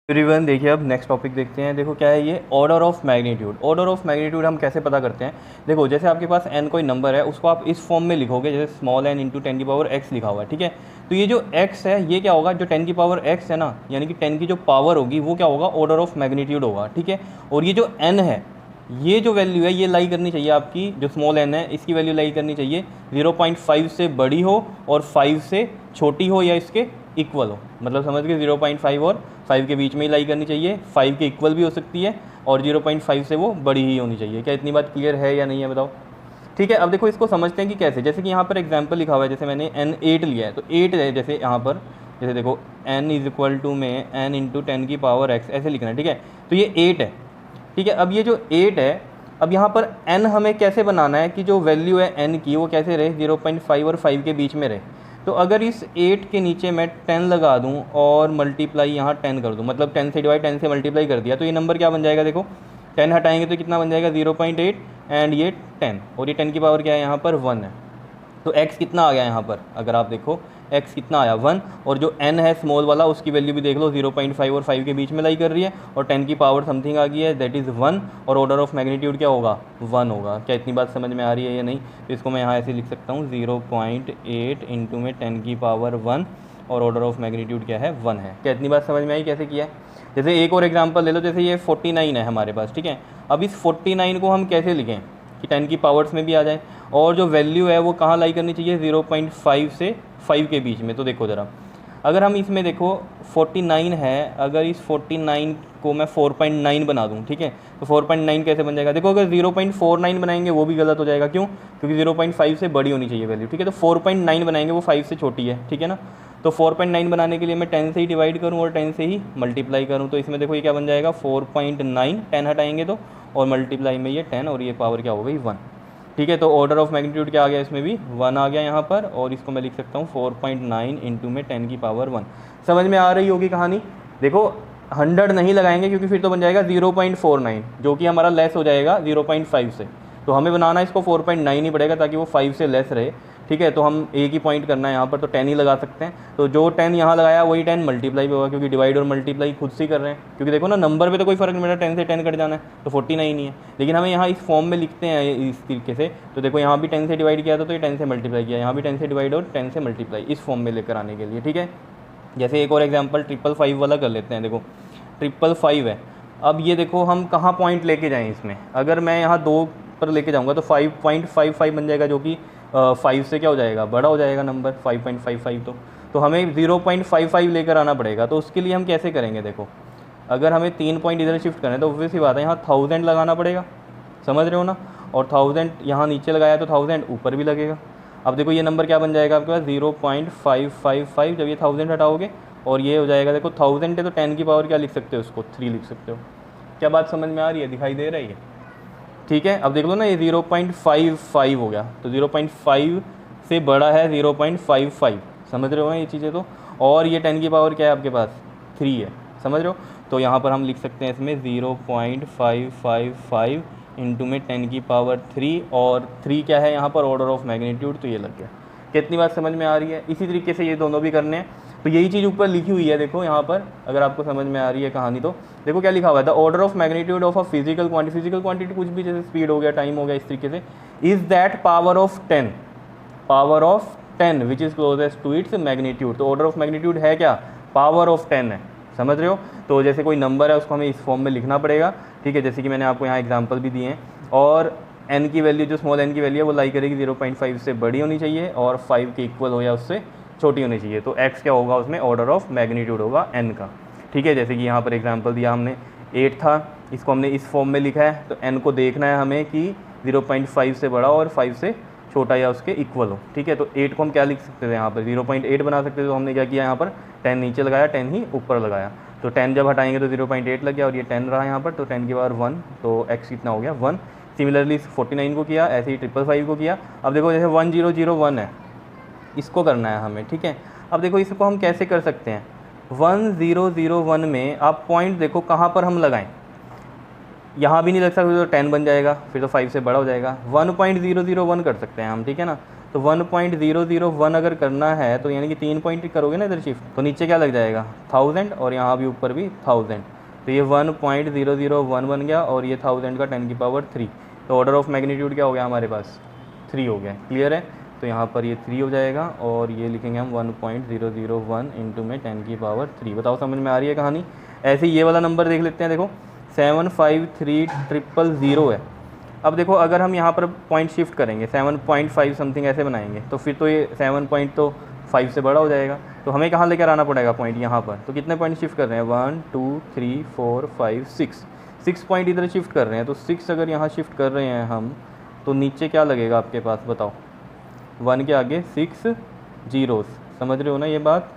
Everyone देखिए, अब next topic देखते हैं। देखो क्या है ये, order of magnitude. Order of magnitude हम कैसे पता करते हैं? देखो जैसे आपके पास n कोई नंबर है, उसको आप इस फॉर्म में लिखोगे, जैसे स्मॉल n इंटू 10 की पावर x लिखा हुआ है, ठीक है। तो ये जो x है ये क्या होगा, जो 10 की पावर x है ना, यानी कि 10 की जो पावर होगी वो क्या होगा, ऑर्डर ऑफ मैग्नीट्यूड होगा, ठीक है। और ये जो n है, ये जो वैल्यू है ये लाई करनी चाहिए आपकी, जो स्मॉल n है इसकी वैल्यू लाई करनी चाहिए 0.5 से बड़ी हो और 5 से छोटी हो या इसके इक्वल हो। मतलब समझ के 0.5 और 5 के बीच में ही लाई करनी चाहिए, 5 के इक्वल भी हो सकती है और 0.5 से वो बड़ी ही होनी चाहिए। क्या इतनी बात क्लियर है या नहीं है, बताओ। ठीक है, अब देखो इसको समझते हैं कि कैसे। जैसे कि यहाँ पर एग्जाम्पल लिखा हुआ है, जैसे मैंने n8 लिया है, तो 8 है जैसे यहाँ पर, जैसे देखो n इज इक्वल टू में n इंटू 10 की पावर x ऐसे लिखना है, ठीक है। तो ये 8 है, ठीक है। अब ये जो 8 है, अब यहाँ पर n हमें कैसे बनाना है कि जो वैल्यू है n की वो कैसे रहे, 0.5 और 5 के बीच में रहे। तो अगर इस 8 के नीचे मैं 10 लगा दूं और मल्टीप्लाई यहाँ 10 कर दूं, मतलब 10 से डिवाइड 10 से मल्टीप्लाई कर दिया, तो ये नंबर क्या बन जाएगा, देखो 10 हटाएंगे तो कितना बन जाएगा 0.8 एंड ये 10, और ये 10 की पावर क्या है यहाँ पर 1 है। तो x कितना आ गया यहाँ पर, अगर आप देखो x कितना आया 1, और जो n है स्मॉल वाला उसकी वैल्यू भी देख लो 0.5 और 5 के बीच में लाई कर रही है, और 10 की पावर समथिंग आ गई है, दैट इज़ 1, और ऑर्डर ऑफ मैग्नीट्यूड क्या होगा, 1 होगा। क्या इतनी बात समझ में आ रही है या नहीं? तो इसको मैं यहाँ ऐसे लिख सकता हूँ 0.8 इंटू में 10 की पावर 1, और ऑर्डर ऑफ मैग्नीट्यूड क्या है, 1 है। क्या इतनी बात समझ में आई कैसे किया है? जैसे एक और एग्जाम्पल ले लो, जैसे ये 49 है हमारे पास, ठीक है। अब इस 49 को हम कैसे लिखें कि 10 की पावर्स में भी आ जाए, और जो वैल्यू है वो कहाँ लाई करनी चाहिए, 0.5 से 5 के बीच में। तो देखो ज़रा, अगर हम इसमें देखो 49 है, अगर इस 49 को मैं 4.9 बना दूं, ठीक है, तो 4.9 कैसे बन जाएगा? देखो अगर 0.49 बनाएंगे वो भी गलत हो जाएगा, क्यों? क्योंकि 0.5 से बड़ी होनी चाहिए वैल्यू, ठीक है। तो 4.9 बनाएंगे वो 5 से छोटी है, ठीक है ना। तो 4.9 बनाने के लिए मैं 10 से ही डिवाइड करूँ और 10 से ही मल्टीप्लाई करूँ, तो इसमें देखो ये क्या बन जाएगा 4.9, 10 हटाएंगे तो, और मल्टीप्लाई में ये 10, और ये पावर क्या हो गई 1, ठीक है। तो ऑर्डर ऑफ मैग्नीट्यूड क्या आ गया, इसमें भी 1 आ गया यहाँ पर, और इसको मैं लिख सकता हूँ 4.9 इंटू में 10 की पावर 1। समझ में आ रही होगी कहानी? देखो 100 नहीं लगाएंगे क्योंकि फिर तो बन जाएगा 0.49, जो कि हमारा लेस हो जाएगा 0.5 से। तो हमें बनाना इसको 4.9 ही पड़ेगा ताकि वो 5 से लेस रहे, ठीक है। तो हम एक ही पॉइंट करना है यहाँ पर, तो 10 ही लगा सकते हैं। तो जो 10 यहाँ लगाया वही 10 मल्टीप्लाई भी होगा, क्योंकि डिवाइड और मल्टीप्लाई खुद से ही कर रहे हैं, क्योंकि देखो ना नंबर पे तो कोई फर्क नहीं पड़ा, 10 से 10 कट जाना है तो 49 ही है। लेकिन हमें यहाँ इस फॉर्म में लिखते हैं इस तरीके से, तो देखो यहाँ भी 10 से डिवाइड किया था तो ये 10 से मल्टीप्लाई किया, यहाँ भी 10 से डिवाइड और 10 से मल्टीप्लाई, इस फॉर्म में लेकर आने के लिए, ठीक है। जैसे एक और एग्जाम्पल 555 वाला कर लेते हैं। देखो 555 है, अब ये देखो हम कहाँ पॉइंट लेके जाएँ इसमें, अगर मैं यहाँ 2 पर लेके जाऊँगा तो 5.55 बन जाएगा, जो कि 5 से क्या हो जाएगा, बड़ा हो जाएगा नंबर 5.55। तो हमें 0.55 लेकर आना पड़ेगा। तो उसके लिए हम कैसे करेंगे, देखो अगर हमें 3 पॉइंट इधर शिफ्ट करना है तो ऑब्वियस सी बात है यहाँ 1000 लगाना पड़ेगा, समझ रहे हो ना। और 1000 यहाँ नीचे लगाया तो 1000 ऊपर भी लगेगा। अब देखो ये नंबर क्या बन जाएगा आपके पास 0.555, जब ये 1000 हटाओगे और ये हो जाएगा, देखो 1000 है तो 10 की पावर क्या लिख सकते हो, उसको 3 लिख सकते हो। क्या बात समझ में आ रही है, दिखाई दे रही है? ठीक है, अब देख लो ना ये 0.55 हो गया, तो 0.5 से बड़ा है 0.55, समझ रहे हो ना ये चीज़ें तो। और ये 10 की पावर क्या है आपके पास 3 है, समझ रहे हो। तो यहाँ पर हम लिख सकते हैं इसमें 0.555 इंटू में 10 की पावर 3, और 3 क्या है यहाँ पर, ऑर्डर ऑफ मैग्नीट्यूड। तो ये लग गया। कितनी बात समझ में आ रही है? इसी तरीके से ये दोनों भी करने हैं। तो यही चीज़ ऊपर लिखी हुई है, देखो यहाँ पर, अगर आपको समझ में आ रही है कहानी तो देखो क्या लिखा हुआ है, the order of magnitude of a physical quantity. Physical quantity कुछ भी, जैसे स्पीड हो गया, टाइम हो गया, इस तरीके से, is that power of 10, power of 10 which is closest to its magnitude. तो ऑर्डर ऑफ मैग्नीट्यूड है क्या, पावर ऑफ 10 है, समझ रहे हो। तो जैसे कोई नंबर है उसको हमें इस फॉर्म में लिखना पड़ेगा, ठीक है। जैसे कि मैंने आपको यहाँ एग्जाम्पल भी दिए हैं, और n की वैल्यू, जो स्मॉल n की वैल्यू है वो लाई करेगी 0.5 से बड़ी होनी चाहिए और 5 के इक्वल हो या उससे छोटी होनी चाहिए। तो x क्या होगा उसमें, ऑर्डर ऑफ मैग्नीट्यूड होगा n का, ठीक है। जैसे कि यहाँ पर एग्जांपल दिया हमने 8 था, इसको हमने इस फॉर्म में लिखा है, तो n को देखना है हमें कि 0.5 से बड़ा और 5 से छोटा या उसके इक्वल हो, ठीक है। तो 8 को हम क्या लिख सकते थे, यहाँ पर 0.8 बना सकते थे। तो हमने क्या किया, यहाँ पर 10 नीचे लगाया, 10 ही ऊपर लगाया, तो 10 जब हटाएंगे तो 0.8 लग गया, और ये 10 रहा यहाँ पर, तो 10 की पावर 1, तो x कितना हो गया 1। सिमिलरली 49 को किया, ऐसे ही 555 को किया। अब देखो जैसे 1001 है, इसको करना है हमें, ठीक है। अब देखो इसको हम कैसे कर सकते हैं, 1001 में आप पॉइंट देखो कहाँ पर हम लगाएं, यहाँ भी नहीं लग सकता तो 10 बन जाएगा, फिर तो 5 से बड़ा हो जाएगा। 1.001 कर सकते हैं हम, ठीक है ना। तो 1.001 अगर करना है तो यानी कि 3 पॉइंट करोगे ना इधर शिफ्ट, तो नीचे क्या लग जाएगा 1000 और यहाँ भी ऊपर भी 1000, तो ये 1.001 बन गया और ये 1000 का 10 की पावर 3, तो ऑर्डर ऑफ मैग्नीट्यूड क्या हो गया हमारे पास 3 हो गया। क्लियर है, तो यहाँ पर ये 3 हो जाएगा और ये लिखेंगे हम 1.001 इंटू में 10 की पावर 3। बताओ समझ में आ रही है कहानी। ऐसे ही ये वाला नंबर देख लेते हैं, देखो 753000 है। अब देखो अगर हम यहाँ पर पॉइंट शिफ्ट करेंगे 7.5 समथिंग ऐसे बनाएंगे तो फिर तो ये 7 पॉइंट तो 5 से बड़ा हो जाएगा, तो हमें कहाँ लेकर आना पड़ेगा पॉइंट यहाँ पर। तो कितने पॉइंट शिफ्ट कर रहे हैं 1 2 3 4 5 6 पॉइंट इधर शिफ्ट कर रहे हैं, तो 6 अगर यहाँ शिफ्ट कर रहे हैं हम तो नीचे क्या लगेगा आपके पास बताओ, 1 के आगे 6 जीरोस। समझ रहे हो ना ये बात,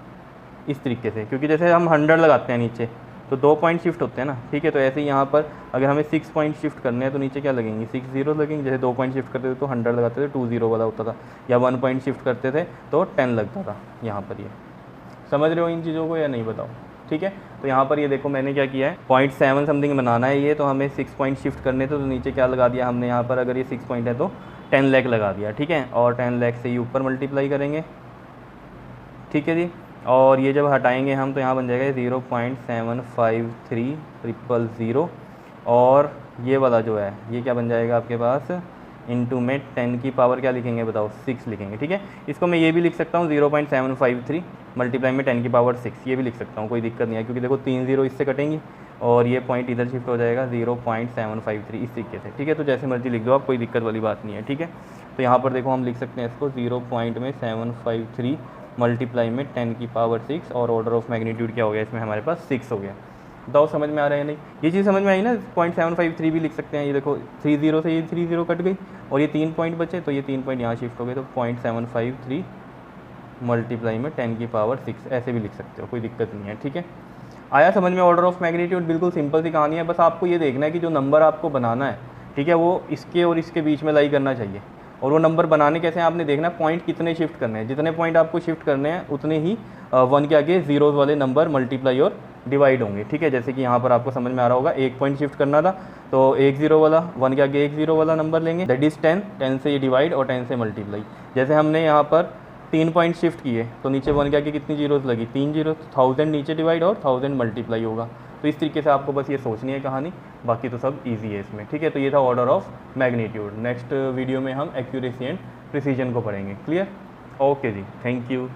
इस तरीके से, क्योंकि जैसे हम 100 लगाते हैं नीचे तो 2 पॉइंट शिफ्ट होते हैं ना, ठीक है। तो ऐसे ही यहाँ पर अगर हमें 6 पॉइंट शिफ्ट करने हैं तो नीचे क्या लगेंगे 6 जीरो लगेंगे। जैसे 2 पॉइंट शिफ्ट करते थे तो 100 लगाते थे 2 जीरो वाला होता था, या 1 पॉइंट शिफ्ट करते थे तो 10 लगता था यहाँ पर। ये समझ रहे हो इन चीज़ों को या नहीं बताओ, ठीक है। तो यहाँ पर ये देखो मैंने क्या किया है 0.7 समथिंग बनाना है ये, तो हमें 6 पॉइंट शिफ्ट करने थे तो नीचे क्या लगा दिया हमने यहाँ पर, अगर ये 6 पॉइंट है तो 10 लाख लगा दिया, ठीक है। और 10 लाख से ही ऊपर मल्टीप्लाई करेंगे, ठीक है जी। और ये जब हटाएंगे हम तो यहाँ बन जाएगा 0.753000 और ये वाला जो है ये क्या बन जाएगा आपके पास इंटू में 10 की पावर क्या लिखेंगे बताओ 6 लिखेंगे, ठीक है। इसको मैं ये भी लिख सकता हूँ 0.753 मल्टीप्लाई में 10 की पावर 6, ये भी लिख सकता हूँ, कोई दिक्कत नहीं है, क्योंकि देखो 3 जीरो इससे कटेंगी और ये पॉइंट इधर शिफ्ट हो जाएगा 0.753 इस तरीके से, ठीक है। तो जैसे मर्जी लिख दो आप, कोई दिक्कत वाली बात नहीं है, ठीक है। तो यहाँ पर देखो हम लिख सकते हैं इसको 0.753 मल्टीप्लाई में 10 की पावर 6 और ऑर्डर ऑफ मैग्नीट्यूड क्या हो गया इसमें हमारे पास 6 हो गया। बताओ समझ में आ रहा है नहीं, ये चीज़ समझ में आई ना। 0.753 भी लिख सकते हैं, ये देखो 3 जीरो से ये 3 जीरो कट गई और ये 3 पॉइंट बचे तो ये 3 पॉइंट यहाँ शिफ्ट हो गए, तो 0.753 मल्टीप्लाई में 10 की पावर 6 ऐसे भी लिख सकते हो, कोई दिक्कत नहीं है, ठीक है। आया समझ में ऑर्डर ऑफ मैग्नीट्यूड, बिल्कुल सिंपल सी कहानी है। बस आपको ये देखना है कि जो नंबर आपको बनाना है, ठीक है, वो इसके और इसके बीच में लाई करना चाहिए। और वो नंबर बनाने कैसे हैं आपने देखना है, पॉइंट कितने शिफ्ट करने हैं, जितने पॉइंट आपको शिफ्ट करने हैं उतने ही 1 के आगे जीरोज़ वाले नंबर मल्टीप्लाई और डिवाइड होंगे, ठीक है। जैसे कि यहाँ पर आपको समझ में आ रहा होगा 1 पॉइंट शिफ्ट करना था तो 1 जीरो वाला 1 के आगे 1 जीरो वाला नंबर लेंगे, दैट इज़ 10 से ये डिवाइड और 10 से मल्टीप्लाई। जैसे हमने यहाँ पर 3 पॉइंट शिफ्ट किए तो नीचे 1 के आगे कितनी जीरोज़ लगी 3 जीरो, तो 1000 नीचे डिवाइड और 1000 मल्टीप्लाई होगा। तो इस तरीके से आपको बस ये सोचनी है कहानी, बाकी तो सब इजी है इसमें, ठीक है। तो ये था order of magnitude. Next video में हम एक्यूरेसी एंड प्रिसीजन को पढ़ेंगे। क्लियर, ओके जी, थैंक यू।